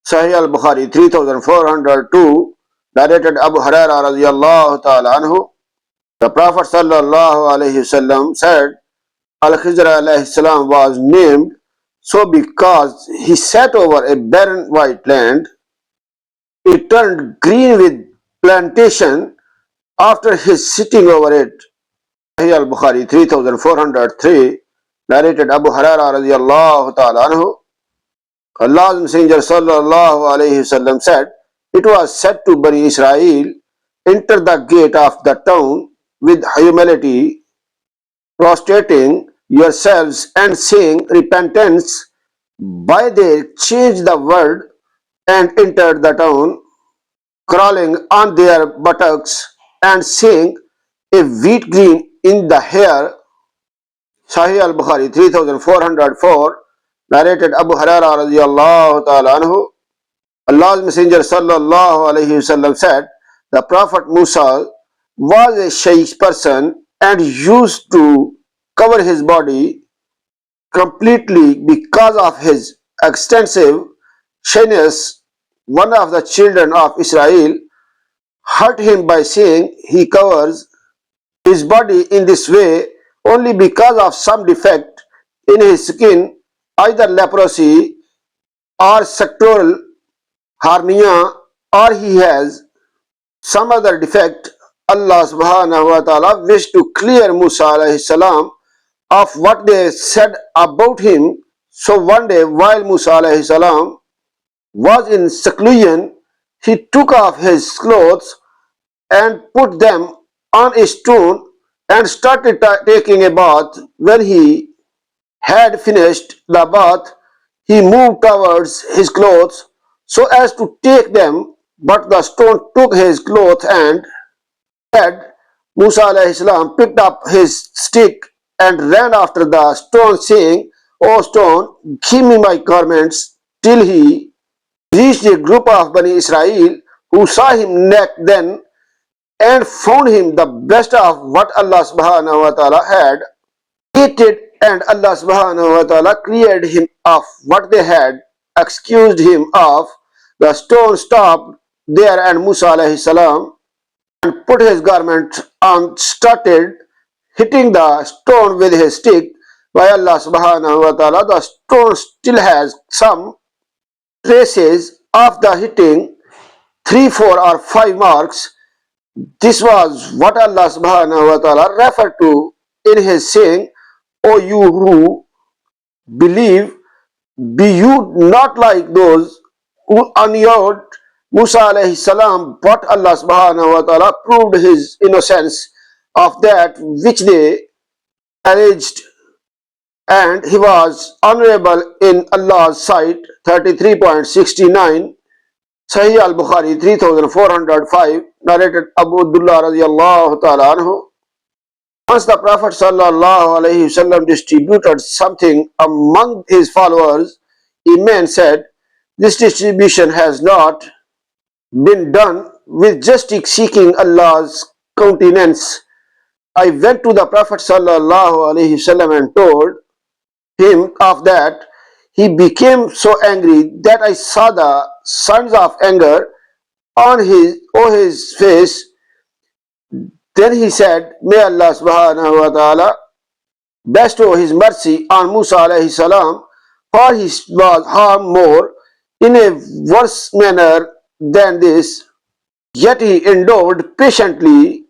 Sahih Al-Bukhari 3402, narrated Abu Hurairah radiyallahu ta'ala anhu. The Prophet sallallaho alaihi wasallam said, Al-Khidr alayhi salam was named so because he sat over a barren white land. It turned green with plantation after his sitting over it. Sahih Al-Bukhari 3403, narrated Abu Hurairah radiyallahu ta'ala anhu. Allah's Messenger sallallahu alaihi wasallam said, it was said to Bani Israel, enter the gate of the town with humility, prostrating yourselves and saying repentance. By they changed the word and entered the town, crawling on their buttocks and saying a wheat green in the hair. Sahih Al-Bukhari 3404, narrated Abu Hurairah radiyallahu ta'ala anhu. Allah's Messenger sallallahu alaihi wasallam said, the Prophet Musa was a shy person and used to cover his body completely because of his extensive shyness. One of the children of Israel hurt him by saying he covers his body in this way only because of some defect in his skin, either leprosy or sectoral hernia, or he has some other defect. Allah subhanahu wa ta'ala wished to clear Musa alayhi salam of what they said about him. So one day while Musa alayhi salam was in seclusion, he took off his clothes and put them on a stone and started taking a bath. When he had finished the bath, he moved towards his clothes so as to take them, but the stone took his clothes and had Musa alayhi salam picked up his stick and ran after the stone, saying, O stone, give me my garments, till he reached a group of Bani Israel who saw him naked then and found him the best of what Allah subhanahu wa ta'ala had created, and Allah subhanahu wa ta'ala cleared him of what they had accused him of. The stone stopped there, and Musa alayhi salam and put his garment on, started hitting the stone with his stick. By Allah subhanahu wa ta'ala, the stone still has some traces of the hitting, 3, 4 or 5 marks. This was what Allah subhanahu wa ta'ala referred to in his saying, O you who believe, be you not like those who annulled Musa alayhi salam, but Allah subhanahu wa ta'ala proved his innocence of that which they alleged, and he was honorable in Allah's sight. 33.69, Sahih Al-Bukhari 3405, narrated Abu Abdullah radiyallahu ta'ala anhu. Once the Prophet sallallahu alaihi wasallam distributed something among his followers, a man said, this distribution has not been done with just seeking Allah's countenance. I went to the Prophet sallallahu alaihi wasallam and told him of that. He became so angry that I saw the signs of anger on his face. Then he said, may Allah subhanahu wa ta'ala bestow his mercy on Musa alayhi salam, for he was harmed more in a worse manner than this, yet he endured patiently